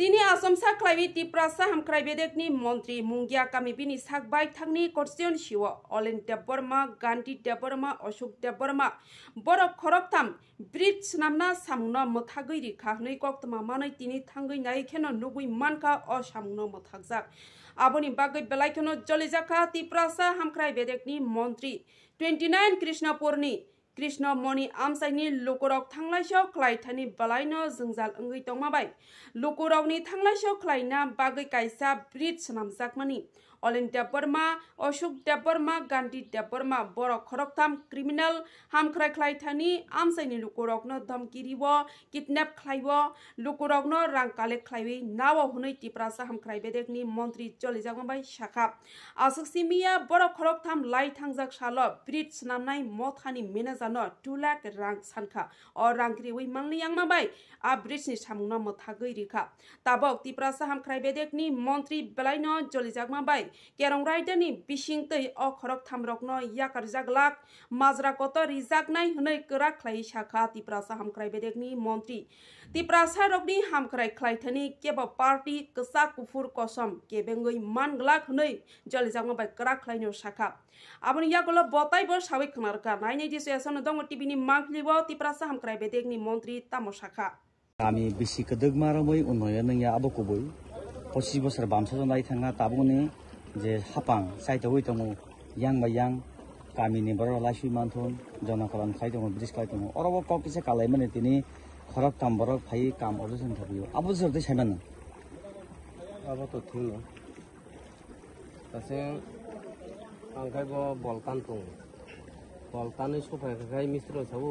তিনি आसाम साख्लाइबि तिप्रासा हामख्राइ बेदेकनि मन्त्री मुंगिया कामिबिनि साकबाय थांनि कन्स्टिट्युन्सिव अलेन देबबर्मा गान्धी देबबर्मा अशोक देबबर्मा बर खरकथाम ब्रिज नामना सामुना मथागै रिखाहनै कक्तमा मानै तिनि थांगै नायखेनो नुगुइ मानका अ सामुनो मथागजाक आबोनि बागै बेलायखेनो जलिजाका तिप्रासा हामख्राइ बेदेकनि मन्त्री 29 कृष्णपुरनि कृष्ण मणि आमसाइनि लुकुरक थांलायसेयाव ख्लायथानि बलायनो जोंजाल ओंगै दंमाबाय लुकुरकनि थांलायसेयाव ख्लायना बागै कायसा ब्रिज नामजाकमानि अलेन देबबर्मा अशोक देबबर्मा गान्धी देबबर्मा बर खरकथाम क्रिमिनल हामख्राय ख्लायथानि आमसाइनि लुकुरकनो धमकिरिव किडनेप ख्लायव लुकुरकनो रां कालेक्ट ख्लायवि नाव हनै तिप्रासा हामख्राय बेदेकनि मन्त्री जलिजाकमाबाय शाखा आसुकसिमिया बर खरकथाम लाई थांजाक साल ब्रिज नामनाय मथानि मेनेजारनो 2 लाख रां सानखा अ रांख्रिवै मांनि यांमाबाय आ ब्रिजनि सामुना मथागै रिखा ताबक तिप्रासा हामख्राय बेदेकनि मन्त्री बेलायनो जलिजाकमाबाय केरं रायदानि बिसिंतै अ खरक थामरकनो याकार जागलाक माजरा कत रिजाकनाय हनै करा ख्लाय शाखा तिप्रासा हामख्राय बेदेकनि मन्त्री तिप्रासा रकनि हामख्राय ख्लायथानि केब पार्टी कसा कुफुर कसम केबेंगै मानगलाक हनै जलिजाकमाबाय करा ख्लायनो शाखा आबनि यागलो बताइबो साबै खनारका नायनै दिसेसन दङ टिभिनि मांखलिबो तिप्रासा हामख्राय बेदेकनि मन्त्री तामो शाखा आमी बिसि कदक मारमै उन्नयन नया आबोकबोय 25 बोसोर बामसा नाय थाङा ताबुनि जे हापां साइटआव दङ यां बायां गामिनि बर लासि मानथन जनकलन खाय दङ ब्रिज खाय दङ अरब ककिसे कालायमने तिनि खरक तामबर फाय काम अरजन थाबियो आबो जरदै सायमान आबो तो थिनो तासे आंखायबो बलकान दङ बलकानै सफायखाय मिस्ट्र साबो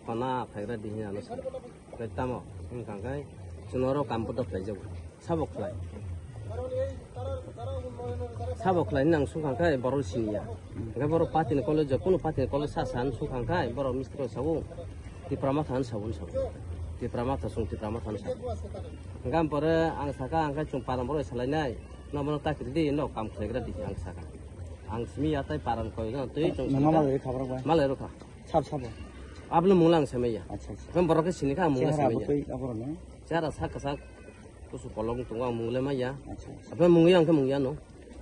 पाना फायग्रा दिहिनानो सा गैतामो ओंखाय जुनरो कामबो दफ्लाय जागो साबखलाय साबखलाय नां सुखांखाय बर सिनिया ओंखाय बर पातिनि कलेज कुनु पातिनि कलेज सासान सुखांखाय बर मिस्ट्र साबो तिप्रामा थान साबुन साबो तिप्रामा थासुं तिप्रामा थान सा ओंखाय परे आं साका आंखाय चुं पाराम बर सालायनाय नमनो ताकिरि दि न काम खायग्रा दि आं साका आं सिमी याताय पाराम कय न तै चुं मालाय खबर बाय मालाय रखा साब साब आपलो मुंलां सेमैया अच्छा हम बरके सिनिका मुंला सेमैया अबरनो चारा साका सा कुसु कलम तुंगा मुंले माया अच्छा apa mungi ang ke mungi ano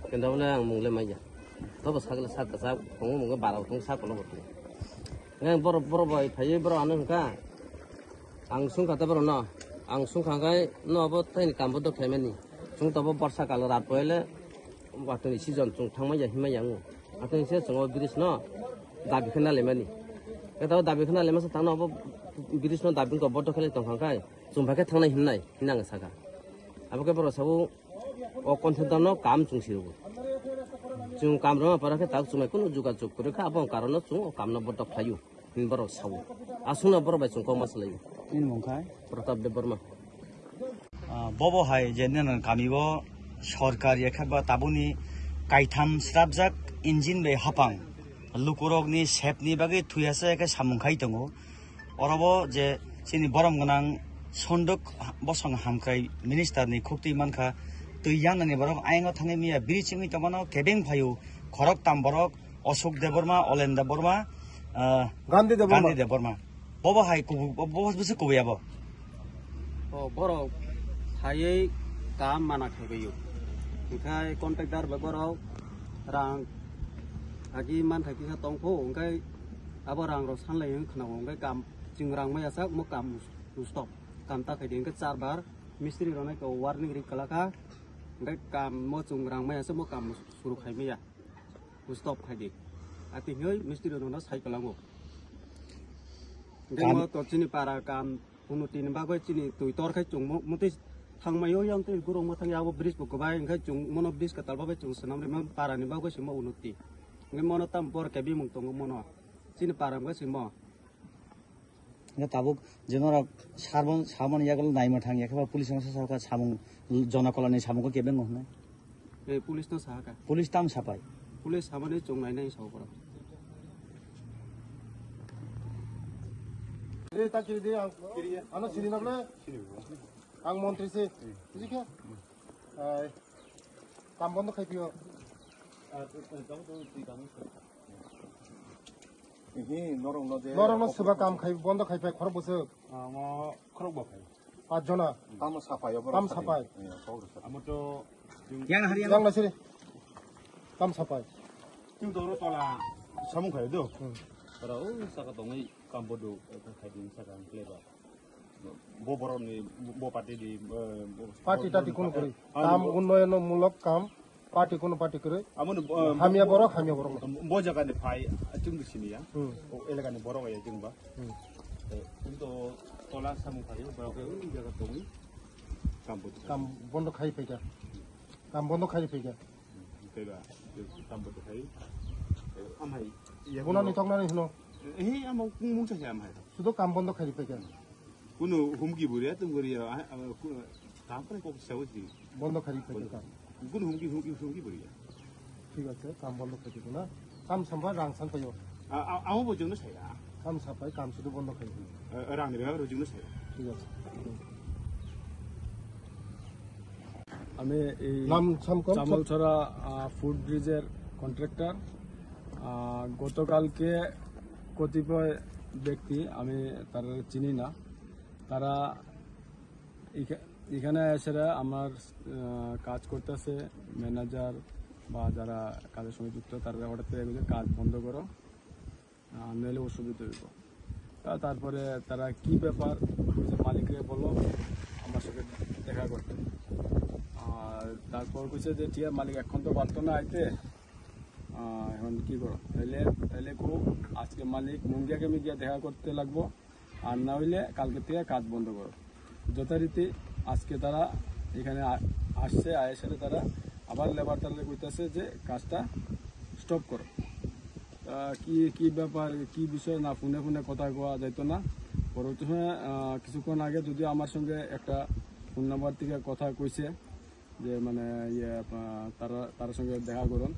kenda wala ang mungle maya to ba sagla sak sa kongo munga barau tung sa kono botu ngang boro boy thaye boro anu ka ang sung kata boro no ang sung khangai no bo thain kam bo do khaimani sung to bo barsa kal rat poile watoni season tung thangmaya himaya ngo ateng se songo bridge no dabi khana lemani eta dabi khana lemasa tangno bo bridge no dabi ko bodo khale tong khangai sung bhake thangnai himnai hinang saka abake boro sabu o konthedano kam chungsirugo chung kamrama parake tak chumai kuno juga chuk kore ka abon karono chung o kamna bodo khayu hinbaro sabu asuna boro bai chung ko maslai in mongkai Pratap Deborma bobo hai jenen kamibo সরকারি এখাবা তাবুনি কাইথাম স্রাবজাক engine বে হাপাং লুকুরগনি শেপনি বাগে থুয়াসে একে সামুখাই দङ অরবো যে চিনি বরম গনাং সন্দক বসং হামख्राय मिनिस्टारनि खुक्ति मानखा तैयाननि बरक आइङाव थाङै मिया ब्रिचिङै तमानो केबें five खरक ताम बरक अशोक देबबर्मा अलेन देबबर्मा गान्धी देबबर्मा बबो हाय बबो बुसु कुबयाबो o boro thayei kam mana khaibayu ओंखाय कन्ट्रेक्टर बे बरो रां आगि मान थाखि सा तंखौ ओंखाय आबो रां रो सानलाय खनाव ओंखाय काम जों रां मायासा म काम स्टप काम ताखाय देंखो 4 बार मिस्त्री रनाय को वार्निं रि कलाखा ओंखाय काम म जों रां मायासा म काम सुरु खायमिया स्टप खायदि आतिङै मिस्त्री रना साइकलांगो ओंखाय म तो चिनि पारा काम उन्नतिनि बागै चिनि तुइ तरखाय जों मते थांमायो yang te gurung matang yawo bridge bu gobai engkai chung mono bridge ka talba chung sanam rema parani ba go simo unuti ngai mono tam por ke bi mung tong mono sin param ga simo nga tabuk jenora साबन यागल Naima थाङ याखबा police संसा सरका सामुं जनकलनि सामुंको केबें होना ए police न साका police ताम सापाय police सामाने chung नाइ नाइ साव पर ए ताकि दे आनो सिनि नबले आं मन्त्री से बुझिखा काम बन्द खाइपियो नरम न सेवा काम खाइ बन्द खाइपाय खरब बसो खरब bye 5 jona Tam sapai ya, tam sapai Amoto yang hari yang yang nasiri tam sapai ting toro tola samung khayo do. Para saka tongai kambodo khadin saka kleba. Bo boron ni bo party di party tati kono kori kam উন্নয়নমূলক কাম party kono party kore Amun hamia borok bo jaga ni phai chung sini ya. O elega ni borok ya jung ba. Ting to tola samung khayo borok jaga tongai kambodo. kam bondo khai pega kam bondo khai pega Kela kambodo khai. Amai una ni tokna ni hino amau mung sa ya amai. sudo kam bondo khai pega Kuno humgi buria tum guria tampane ko sawji. bondo khai pega Kuno humgi buria. ঠিক আছে কাম বন্ধ করে দিব না কাম সামবা রাং সান পাইও Amu bo jungno saya. কাম সাপাই কাম শুধু বন্ধ করে দিব Orang ni baru jungno saya. ঠিক আছে আমি এই নাম সাম কম চামলছড়া ফুড ব্রিজের কন্ট্রাক্টর গতকালকে কতিপয় ব্যক্তি আমি তারা চিনি না তারা এখানে এসে আমার কাজ করতেছে ম্যানেজার বা যারা কাজের সঙ্গে যুক্ত তারা হঠাৎ করে বলে কাজ বন্ধ করো নইলে অসুবিধা হইব তারপরে তারা কি ব্যাপার মালিকরে বলো আমার সঙ্গে দেখা করতে আর তারপর কইছে যে ঠিক আছে মালিক এখন তো পারতো না আইতে এখন কি করো তাইলে খুব আজকে মালিক মুঙ্গিয়াকে আমি গিয়ে দেখা করতে লাগবো আর না হইলে কালকে থেকে কাজ বন্ধ করো যথারীতি আজকে তারা এখানে আসছে আয়েসে তারা আবার লেবার তারা কইতেছে যে কাজটা স্টপ করো কি কি ব্যাপার কি বিষয় না ফোনে ফোনে কথা কোয়া যাইতো না পরবর্তী সময় কিছুক্ষণ আগে যদিও আমার সঙ্গে একটা ফোন নাম্বার থেকে কথা কইছে যে মানে ইয়ে তার সঙ্গে দেখা করুন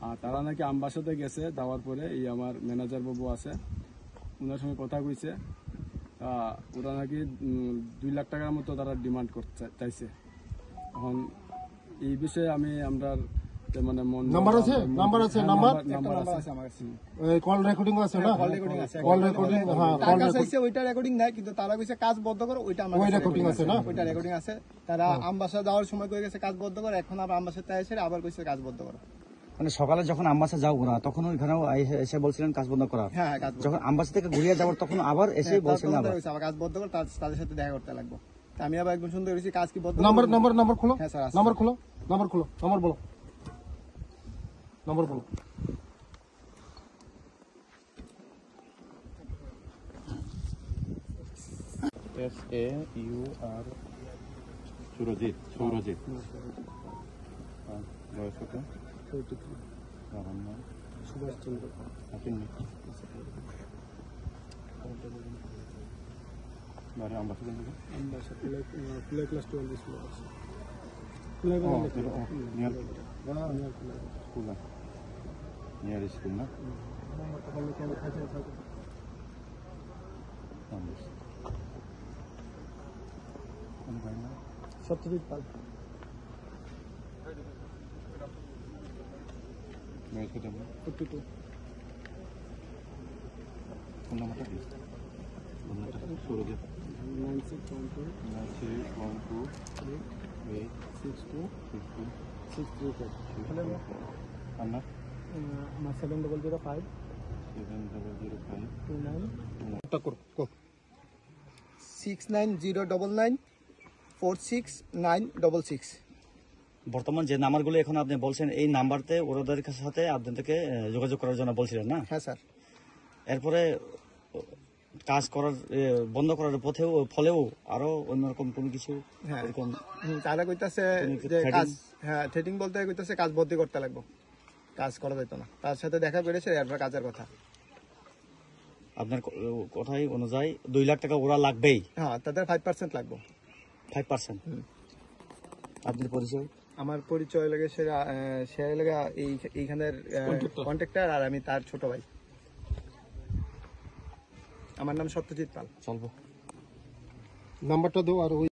আর তারা নাকি আমবাসাতে গেছে যাওয়ার পরে এই আমার ম্যানেজার বাবু আছে ওনার সঙ্গে কথা কইছে ওরা নাকি 2 লাখ টাকার মতো তারা ডিমান্ড করতে চাইছে এখন এই বিষয়ে আমরা মানে নাম্বার আছে নাম্বার নাম্বার আছে আমার কাছে কল রেকর্ডিং আছে না কল রেকর্ডিং আছে কল রেকর্ডিং হ্যাঁ টাকা চাইছে ওইটা রেকর্ডিং নাই কিন্তু তারা কইছে কাজ বন্ধ করো ওইটা আমার ওই রেকর্ডিং আছে না ওইটা রেকর্ডিং আছে তারা আমবাসা যাওয়ার সময় কই গেছে কাজ বন্ধ করো এখন আবার আমবাসাতে এসে আবার কইছে কাজ বন্ধ করো মানে সকালে যখন আমবাসা যাও না তখন ওইখানেও এসে বলছিলেন কাজ বন্ধ করার হ্যাঁ কাজ যখন আমবাসা থেকে ঘুরিয়ে যাওয়ার তখন আবার এসে বলছিলেন আবার কাজ বন্ধ করো তাদের সাথে দেখা করতে লাগবে আমি আবার একদম সুন্দর করেছি কাজ কি বন্ধ নাম্বার খোলো হ্যাঁ স্যার নাম্বার খোলো নাম্বার বলো নাম্বার বলো SAUR Surojit. Bawah suka. Subhash Chandra Akin ni. Dari ambassador juga. Ambassa play class 12 school আছে Niat sekolah. Niat sekolah. Ambas. Satyajit Pal Bawah suka. 52 Nama tadi. Surojit. 9612 9612 62 60 634 Anak আমার 7005 7005 29 6909946966 বর্তমান যে নাম্বারগুলো এখন আপনি বলছেন এই নাম্বারতে ওদের সাথে আপনাদেরকে যোগাযোগ করার জন্য বলছিলেন না হ্যাঁ স্যার এরপরে কাজ করার বন্ধ করার ফলেও আরো অন্যরকম কোনো কিছু হ্যাঁ এরকম তারা কইতাছে যে কাজ হ্যাঁ থ্রেটিং বলতে কইতাছে কাজ বন্ধ করতে লাগবে কাজ করা যেত না তার সাথে দেখা করেছে এরপর কাজের কথা আপনার কথাই অনুযায়ী 2 লাখ টাকা ওরা লাগবেই হ্যাঁ তাদের 5% লাগবে 5%। আপনার পরিচয় আমার পরিচয় লাগে সে লাগে এইখানের কন্ট্রাক্টর আর আমি তার ছোট ভাই আমার নাম সত্যজিৎ পাল চলবো নাম্বারটা দাও আর